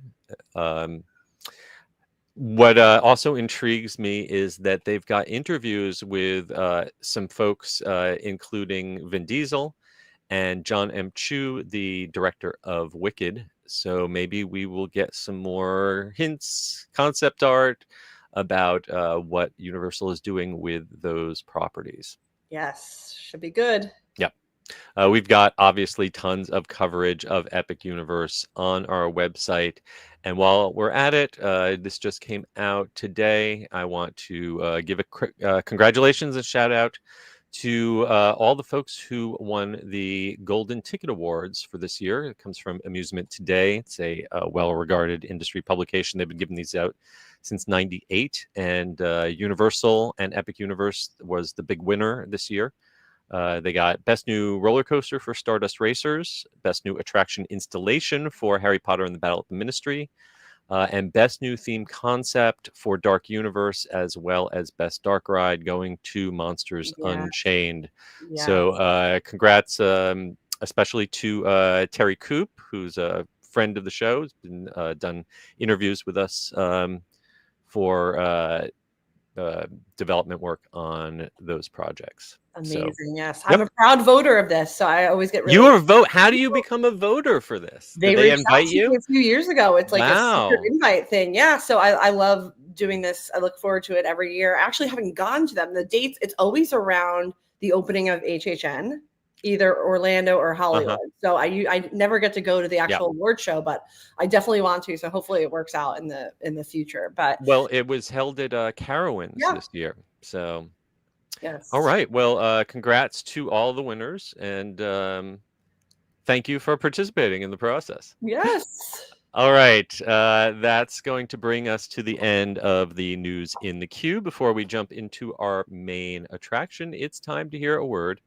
What also intrigues me is that they've got interviews with some folks, including Vin Diesel and John M. Chu, the director of Wicked, So maybe we will get some more hints, concept art about what Universal is doing with those properties. Yes, should be good. Yep. We've got obviously tons of coverage of Epic Universe on our website. And while we're at it, this just came out today. I want to give a congratulations and shout out to all the folks who won the Golden Ticket Awards for this year. It comes from Amusement Today. It's a well-regarded industry publication. They've been giving these out since '98, and Universal and Epic Universe was the big winner this year. They got Best New Roller Coaster for Stardust Racers, Best New Attraction Installation for Harry Potter and the Battle of the Ministry, and Best New Theme Concept for Dark Universe, as well as Best Dark Ride going to Monsters Unchained. Yes. So congrats, especially to Terry Coop, who's a friend of the show, has been done interviews with us for development work on those projects. Amazing. So, yes. I'm a proud voter of this, so I always get really You are a vote. How do you become a voter for this? They Did they reached out invite to me you? a few years ago. It's like Wow. a secret invite thing. Yeah. So I love doing this. I look forward to it every year. I actually haven't gone to them. The dates, it's always around the opening of HHN, either Orlando or Hollywood. So I never get to go to the actual award show, but I definitely want to. So hopefully it works out in the future. But Well, it was held at Carowinds this year. So yes. All right. Well, congrats to all the winners, and thank you for participating in the process. Yes. All right. That's going to bring us to the end of the news in the queue. Before we jump into our main attraction, it's time to hear a word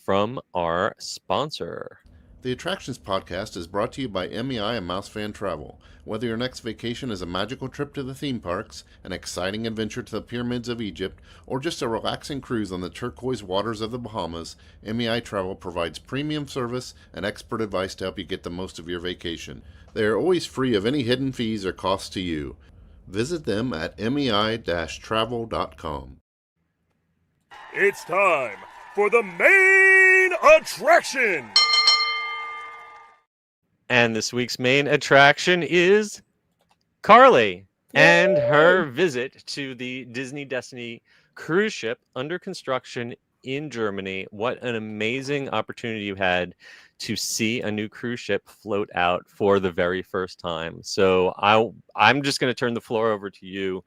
from our sponsor. The Attractions Podcast is brought to you by MEI and MEI-Travel. Whether your next vacation is a magical trip to the theme parks, an exciting adventure to the pyramids of Egypt, or just a relaxing cruise on the turquoise waters of the Bahamas, MEI-Travel provides premium service and expert advice to help you get the most of your vacation. They are always free of any hidden fees or costs to you. Visit them at MEI-Travel.com. It's time for the main attraction! And this week's main attraction is Carly and her visit to the Disney Destiny cruise ship under construction in Germany. What an amazing opportunity you had to see a new cruise ship float out for the very first time. So I'm just going to turn the floor over to you.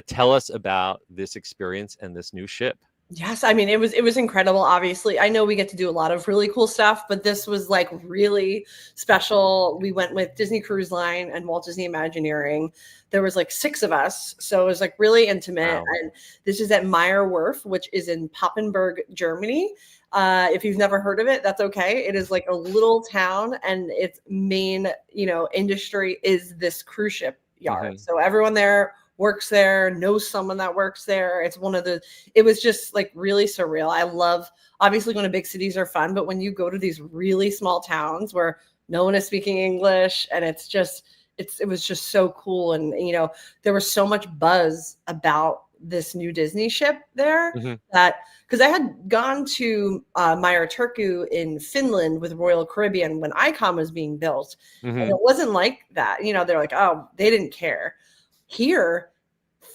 Tell us about this experience and this new ship. Yes, I mean it was incredible. Obviously, I know we get to do a lot of really cool stuff, but this was like really special. We went with Disney Cruise Line and Walt Disney Imagineering. There was like 6 of us, so it was like really intimate. Wow. And this is at Meyer Werft, which is in Papenburg, Germany. If you've never heard of it, that's okay. It is like a little town, and its main, industry is this cruise ship yard. So everyone there works there, knows someone that works there. It was just like really surreal. I love, obviously going to big cities are fun, but when you go to these really small towns where no one is speaking English, and it was just so cool. And, there was so much buzz about this new Disney ship there that, because I had gone to Meyer Turku in Finland with Royal Caribbean when Icon was being built. And it wasn't like that. They're like, oh, they didn't care. Here,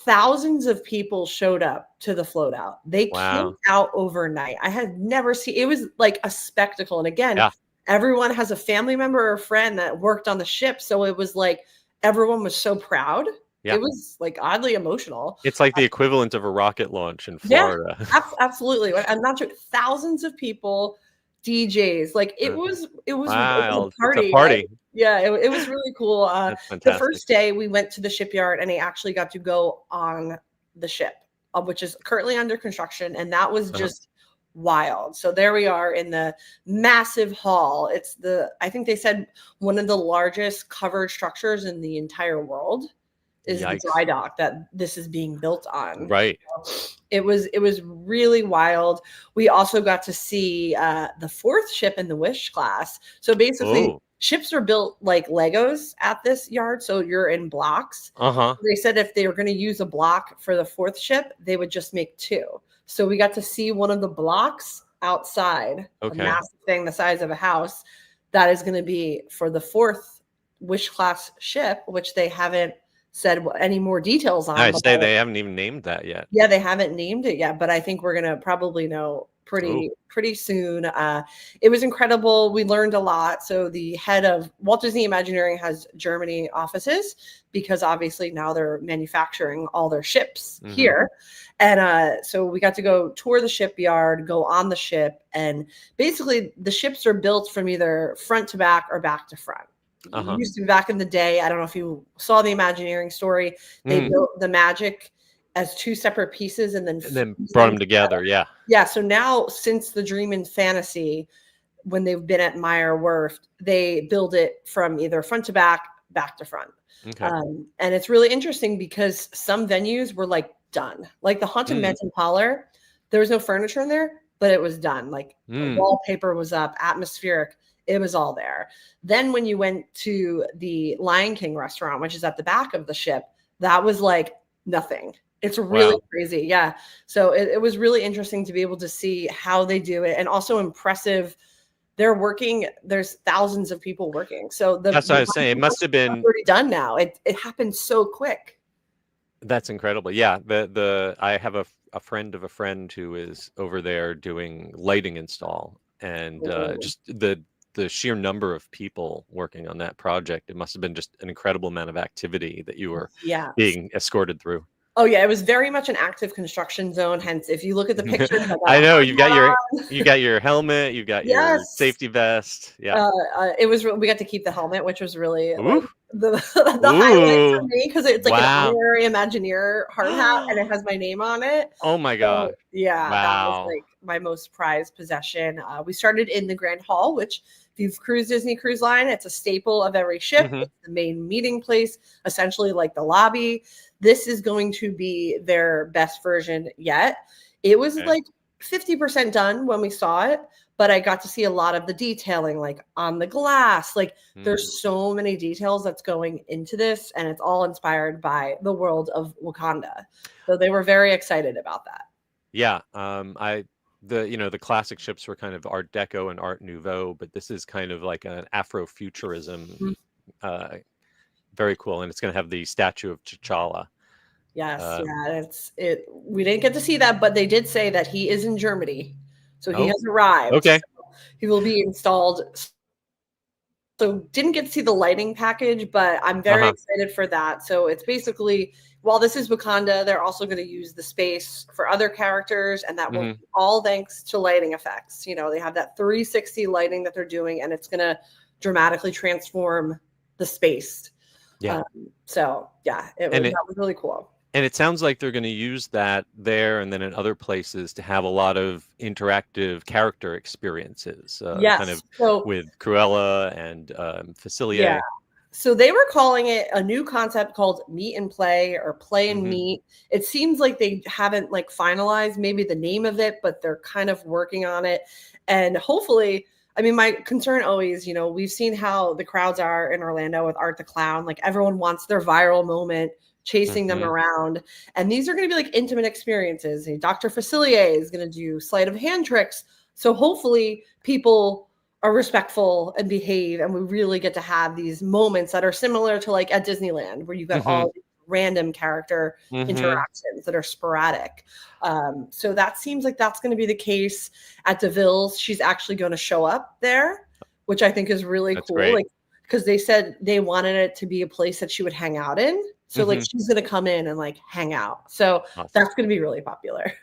thousands of people showed up to the float out. They came out overnight. I had never seen, it was like a spectacle. And again, everyone has a family member or a friend that worked on the ship. So it was like, everyone was so proud. It was like oddly emotional. It's like the equivalent of a rocket launch in Florida. Yeah, absolutely. I'm not sure. Thousands of people, DJs, like it was wow. a party. It's a party. It was really cool. The first day we went to the shipyard, and I actually got to go on the ship, which is currently under construction. And that was just wild. So there we are in the massive hall. It's I think they said one of the largest covered structures in the entire world is the dry dock that this is being built on. Right. So it was really wild. We also got to see the 4th ship in the Wish class. So basically ships are built like Legos at this yard. So you're in blocks. They said if they were going to use a block for the 4th ship, they would just make 2. So we got to see one of the blocks outside, a massive thing the size of a house. That is going to be for the 4th which class ship, which they haven't said any more details on. I say they haven't even named that yet. Yeah, they haven't named it yet, but I think we're gonna probably know pretty soon. It was incredible. We learned a lot. So the head of Walt Disney Imagineering has Germany offices because obviously now they're manufacturing all their ships here. And so we got to go tour the shipyard, go on the ship, and basically the ships are built from either front to back or back to front. It used to be back in the day. I don't know if you saw the Imagineering story. They built the Magic as two separate pieces and then brought them together. Yeah. So now, since the Dream and Fantasy, when they've been at Meyer Werft, they build it from either front to back, back to front. Okay. And it's really interesting because some venues were like done. Like the Haunted Mansion Parlor, there was no furniture in there, but it was done. Like the wallpaper was up, atmospheric. It was all there. Then when you went to the Lion King restaurant, which is at the back of the ship, that was like nothing. It's really crazy. Yeah. So it was really interesting to be able to see how they do it, and also impressive. They're working. There's thousands of people working. So that's what I was saying. It must have been already done now. It happened so quick. That's incredible. Yeah. I have a friend of a friend who is over there doing lighting install, and just the sheer number of people working on that project, it must have been just an incredible amount of activity that you were being escorted through. Oh yeah, it was very much an active construction zone. Hence, if you look at the pictures, I know you got your helmet, you got your safety vest. Yeah, it was. We got to keep the helmet, which was really like, the highlight for me because it's like an honorary Imagineer hard hat, and it has my name on it. Oh my god! So, yeah, that was like my most prized possession. We started in the Grand Hall, which, if you've cruised Disney Cruise Line, it's a staple of every ship. It's the main meeting place, essentially like the lobby. This is going to be their best version yet. It was like 50% done when we saw it, but I got to see a lot of the detailing, like on the glass. Like there's so many details that's going into this, and it's all inspired by the world of Wakanda. So they were very excited about that. Yeah. The classic ships were kind of Art Deco and Art Nouveau, but this is kind of like an Afrofuturism. Very cool, and it's going to have the statue of T'Challa. Yes, we didn't get to see that, but they did say that he is in Germany, so he has arrived. Okay, so he will be installed. So didn't get to see the lighting package, but I'm very excited for that. So it's basically, while this is Wakanda, they're also going to use the space for other characters, and that will be all thanks to lighting effects. You know, they have that 360 lighting that they're doing, and it's going to dramatically transform the space. Yeah. That was really cool. And it sounds like they're going to use that there and then in other places to have a lot of interactive character experiences. Kind of with Cruella and Facilier. Yeah. So they were calling it a new concept called Meet and Play, or Play and Meet. It seems like they haven't like finalized maybe the name of it, but they're kind of working on it. And hopefully, I mean, my concern always, we've seen how the crowds are in Orlando with Art the Clown. Like everyone wants their viral moment, chasing them around. And these are going to be like intimate experiences. Dr. Facilier is going to do sleight of hand tricks. So hopefully people are respectful and behave, and we really get to have these moments that are similar to like at Disneyland, where you've got all these random character interactions that are sporadic. So that seems like that's going to be the case at DeVille's. She's actually going to show up there, which I think is really cool. Great. Like, because they said they wanted it to be a place that she would hang out in. So like she's going to come in and like hang out. So that's going to be really popular.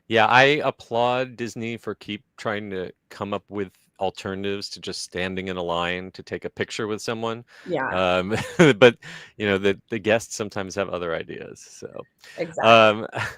Yeah, I applaud Disney for trying to come up with alternatives to just standing in a line to take a picture with someone. Yeah. But the guests sometimes have other ideas. So exactly.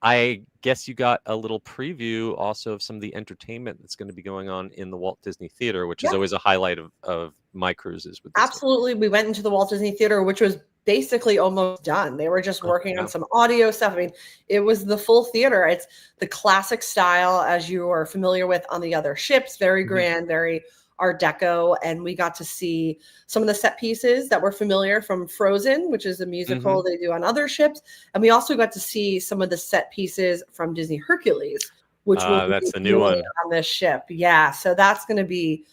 I guess you got a little preview also of some of the entertainment that's going to be going on in the Walt Disney Theater, which is always a highlight of my cruises with Disney. Absolutely. We went into the Walt Disney Theater, which was basically almost done. They were just working on some audio stuff. I mean, it was the full theater. It's the classic style, as you are familiar with on the other ships, very grand, very Art Deco, and we got to see some of the set pieces that were familiar from Frozen, which is a musical they do on other ships, and we also got to see some of the set pieces from Disney Hercules, which that's the new one on this ship. Yeah, so that's going to be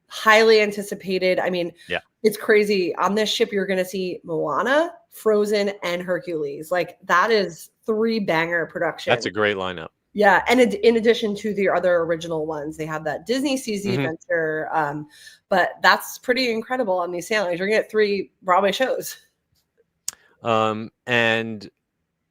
highly anticipated. I mean, Yeah. it's crazy. On this ship, you're going to see Moana, Frozen, and Hercules. Like that is 3 banger production. That's a great lineup. Yeah, and in addition to the other original ones, they have that Disney Seas the Adventure. But that's pretty incredible on these sailings. You're going to get 3 Broadway shows. And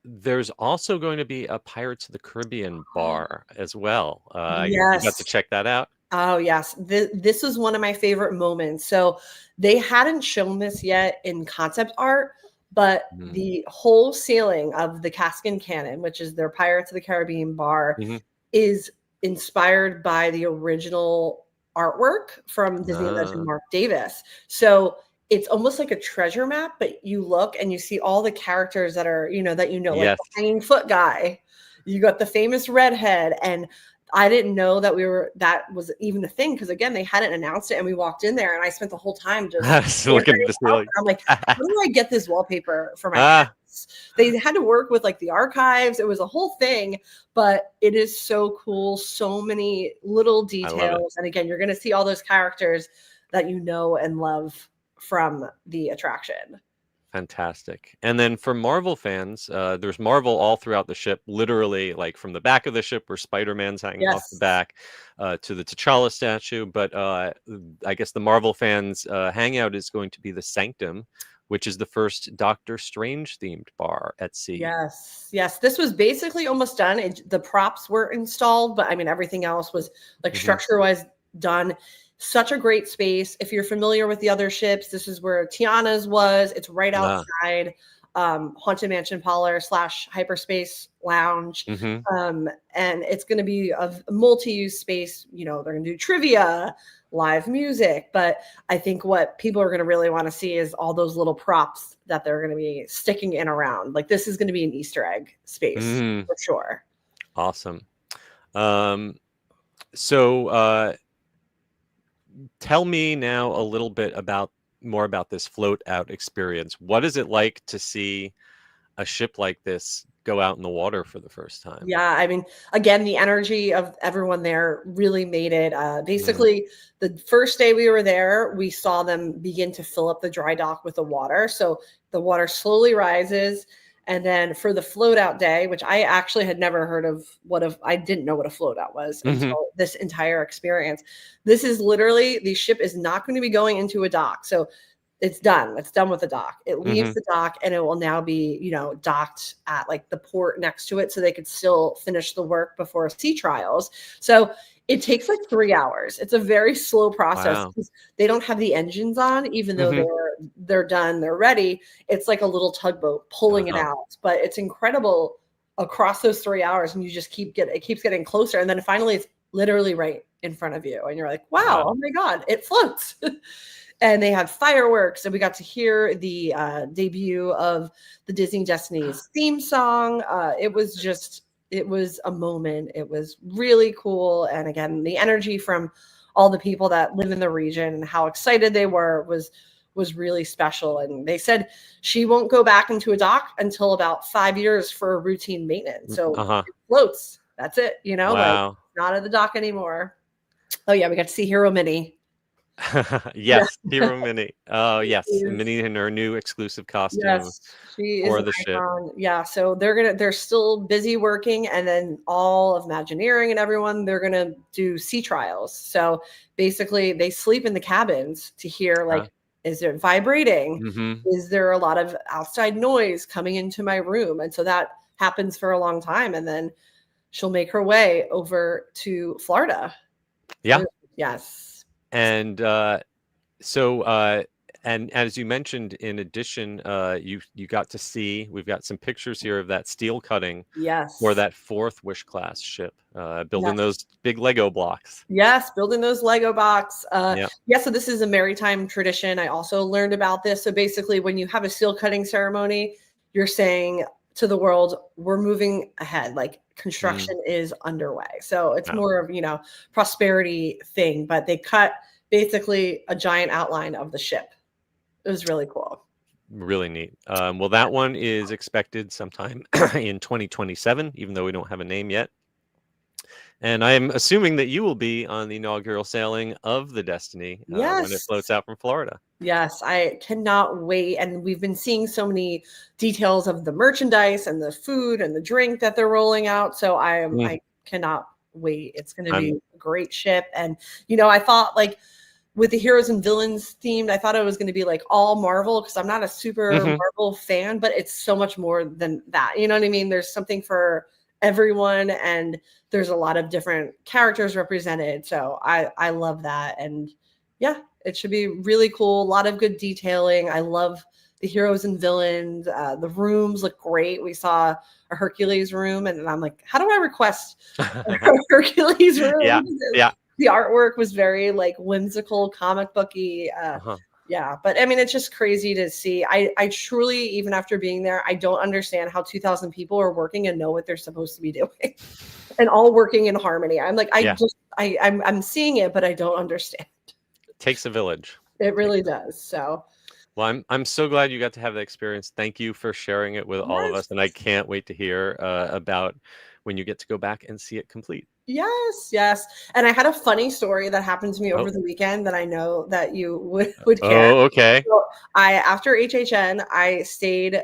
there's also going to be a Pirates of the Caribbean bar as well. You got to check that out. Oh, yes. This was one of my favorite moments. So they hadn't shown this yet in concept art, but the whole sailing of the Caskin Cannon, which is their Pirates of the Caribbean bar, is inspired by the original artwork from Disney legend Mark Davis. So it's almost like a treasure map, but you look and you see all the characters that are, like the hanging foot guy. You got the famous redhead, and I didn't know that that was even a thing because again, they hadn't announced it, and we walked in there, and I spent the whole time just looking at this. I'm like, how do I get this wallpaper for my house? They had to work with like the archives. It was a whole thing, but it is so cool. So many little details, and again, you're going to see all those characters that you know and love from the attraction. Fantastic. And then for Marvel fans, there's Marvel all throughout the ship, literally like from the back of the ship where Spider-Man's hanging off the back to the T'Challa statue. But I guess the Marvel fans hangout is going to be the Sanctum, which is the first Doctor Strange themed bar at sea. Yes. This was basically almost done. The props were installed, but I mean, everything else was like structure-wise done. Such a great space. If you're familiar with the other ships, this is where Tiana's was. It's right outside Haunted Mansion Parlor / Hyperspace Lounge. And it's going to be a multi-use space. They're going to do trivia, live music. But I think what people are going to really want to see is all those little props that they're going to be sticking in around. Like this is going to be an Easter egg space for sure. Awesome. So tell me now a little bit more about this float out experience. What is it like to see a ship like this go out in the water for the first time? Yeah, I mean, again, the energy of everyone there really made it. Basically, the first day we were there, we saw them begin to fill up the dry dock with the water. So the water slowly rises. And then for the float out day, which I actually had never heard of, I didn't know what a float out was until this entire experience. This is literally, the ship is not going to be going into a dock. So it's done. It's done with the dock. It leaves the dock, and it will now be, docked at like the port next to it so they could still finish the work before sea trials. So it takes like 3 hours. It's a very slow process because they don't have the engines on, even though they're done, they're ready. It's like a little tugboat pulling it out, but it's incredible across those 3 hours, and you just it keeps getting closer, and then finally it's literally right in front of you, and you're like, wow. Oh my God, it floats. And they had fireworks, and we got to hear the debut of the Disney Destinies theme song. It was a moment. It was really cool. And again, the energy from all the people that live in the region and how excited they were was really special. And they said she won't go back into a dock until about 5 years for routine maintenance. So it floats. That's it. Like, not at the dock anymore. Oh yeah, we got to see Hero Minnie. Yes, Hero Minnie. Oh yes, Minnie in her new exclusive costume. Yes, she is for the ship. Yeah, so they're still busy working, and then all of Imagineering and everyone, they're gonna do sea trials. So basically, they sleep in the cabins to hear like, is it vibrating? Is there a lot of outside noise coming into my room? And so that happens for a long time, and then she'll make her way over to Florida. Yeah. Yes. And and as you mentioned, in addition, you got to see, we've got some pictures here of that steel cutting for that 4th Wish class ship, building those big Lego blocks. Yes, building those Lego blocks. So this is a maritime tradition. I also learned about this. So basically, when you have a steel cutting ceremony, you're saying to the world, we're moving ahead. Like construction is underway. So it's more of, prosperity thing, but they cut basically a giant outline of the ship. It was really cool. Really neat. Well, that one is expected sometime in 2027, even though we don't have a name yet. And I am assuming that you will be on the inaugural sailing of the Destiny when it floats out from Florida. Yes, I cannot wait. And we've been seeing so many details of the merchandise and the food and the drink that they're rolling out. So I cannot wait. It's going to be a great ship. And, I thought like with the heroes and villains themed, I thought it was going to be like all Marvel because I'm not a super Marvel fan, but it's so much more than that. You know what I mean? There's something for everyone, and there's a lot of different characters represented. So I love that. And yeah, it should be really cool. A lot of good detailing. I love the heroes and villains. The rooms look great. We saw a Hercules room, and I'm like, how do I request a Hercules room? Yeah. The artwork was very like whimsical, comic booky. Yeah, but I mean, it's just crazy to see. I truly, even after being there, I don't understand how 2,000 people are working and know what they're supposed to be doing, and all working in harmony. I'm like, I'm seeing it, but I don't understand. It takes a village. It really does. So, well, I'm so glad you got to have the experience. Thank you for sharing it with all of us, and I can't wait to hear about when you get to go back and see it complete. Yes. And I had a funny story that happened to me over the weekend that I know that you would care. Oh, okay. So after HHN, I stayed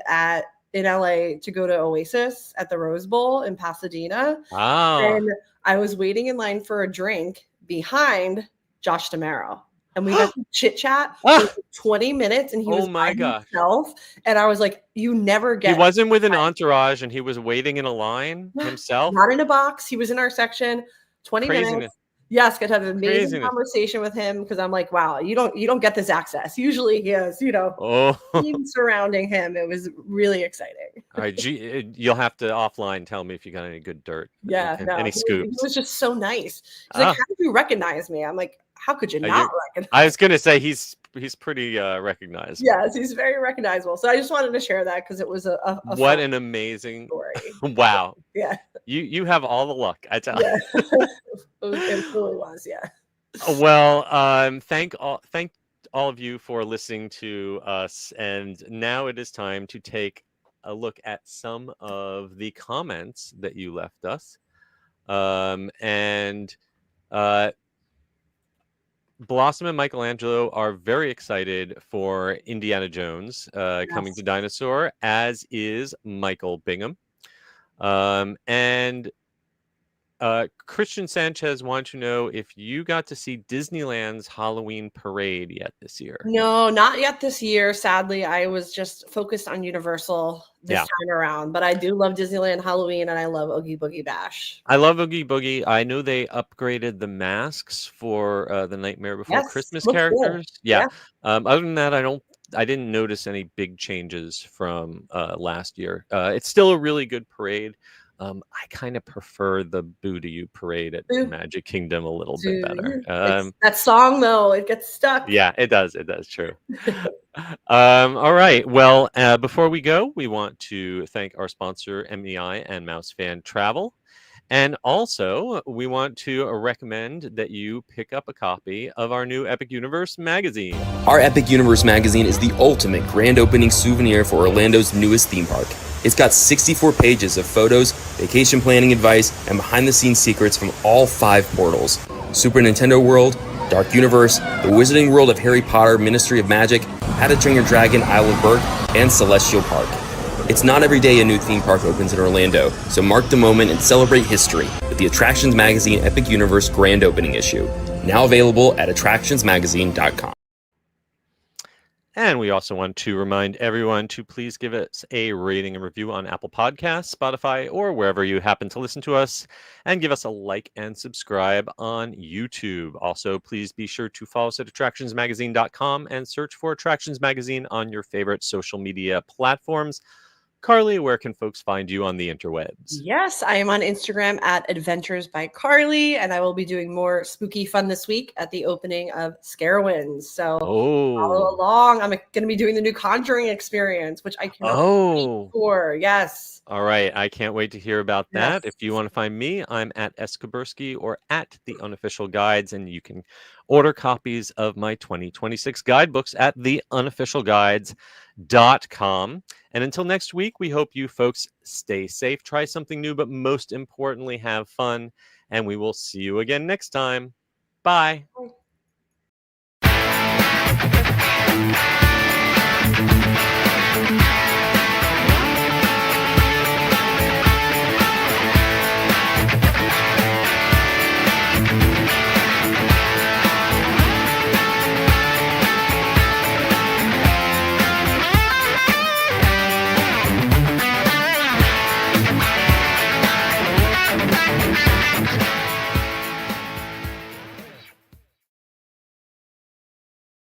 in LA to go to Oasis at the Rose Bowl in Pasadena. And I was waiting in line for a drink behind Josh D'Amaro. And we got to chit chat for 20 minutes, and he was by himself. And I was like, you never get. He wasn't with an entourage, and he was waiting in a line himself. Not in a box. He was in our section. 20 minutes. Yes, got to have an amazing conversation with him because I'm like, wow, you don't get this access. Usually he has, team surrounding him. It was really exciting. All right, you'll have to offline tell me if you got any good dirt. Yeah, any scoops. He was just so nice. He's like, how did you recognize me? I'm like, how could you not recognize? I was gonna say he's pretty recognizable. Yes, he's very recognizable. So I just wanted to share that because it was a what an amazing story. Wow. Yeah. You have all the luck, I tell you. It really was, yeah. Well, thank all of you for listening to us, and now it is time to take a look at some of the comments that you left us. Blossom and Michelangelo are very excited for Indiana Jones coming to Dinosaur, as is Michael Bingham. Christian Sanchez wants to know if you got to see Disneyland's Halloween parade yet this year. No, not yet this year. Sadly, I was just focused on Universal this time around. But I do love Disneyland Halloween, and I love Oogie Boogie Bash. I love Oogie Boogie. I know they upgraded the masks for the Nightmare Before Christmas characters. Yeah. Other than that, I didn't notice any big changes from last year. It's still a really good parade. I kind of prefer the Boo to You parade at Magic Kingdom a little bit better. That song, though, it gets stuck. Yeah, it does. It does. True. All right. Well, before we go, we want to thank our sponsor, MEI and MEI-Travel. And also, we want to recommend that you pick up a copy of our new Epic Universe magazine. Our Epic Universe magazine is the ultimate grand opening souvenir for Orlando's newest theme park. It's got 64 pages of photos, vacation planning advice, and behind-the-scenes secrets from all 5 portals: Super Nintendo World, Dark Universe, the Wizarding World of Harry Potter, Ministry of Magic, How to Train Your Dragon, Isle of Berk, and Celestial Park. It's not every day a new theme park opens in Orlando, so mark the moment and celebrate history with the Attractions Magazine Epic Universe Grand Opening issue, now available at attractionsmagazine.com. And we also want to remind everyone to please give us a rating and review on Apple Podcasts, Spotify, or wherever you happen to listen to us, and give us a like and subscribe on YouTube. Also, please be sure to follow us at attractionsmagazine.com and search for Attractions Magazine on your favorite social media platforms. Carly, where can folks find you on the interwebs? Yes, I am on Instagram at Adventures by Carly, and I will be doing more spooky fun this week at the opening of Scarewinds. So follow along. I'm going to be doing the new Conjuring experience, which I cannot wait for. Yes. All right. I can't wait to hear about that. If you want to find me, I'm at Eskabursky or at The Unofficial Guides, and you can order copies of my 2026 guidebooks at theunofficialguides.com. And until next week, we hope you folks stay safe, try something new, but most importantly, have fun. And we will see you again next time. Bye. Bye.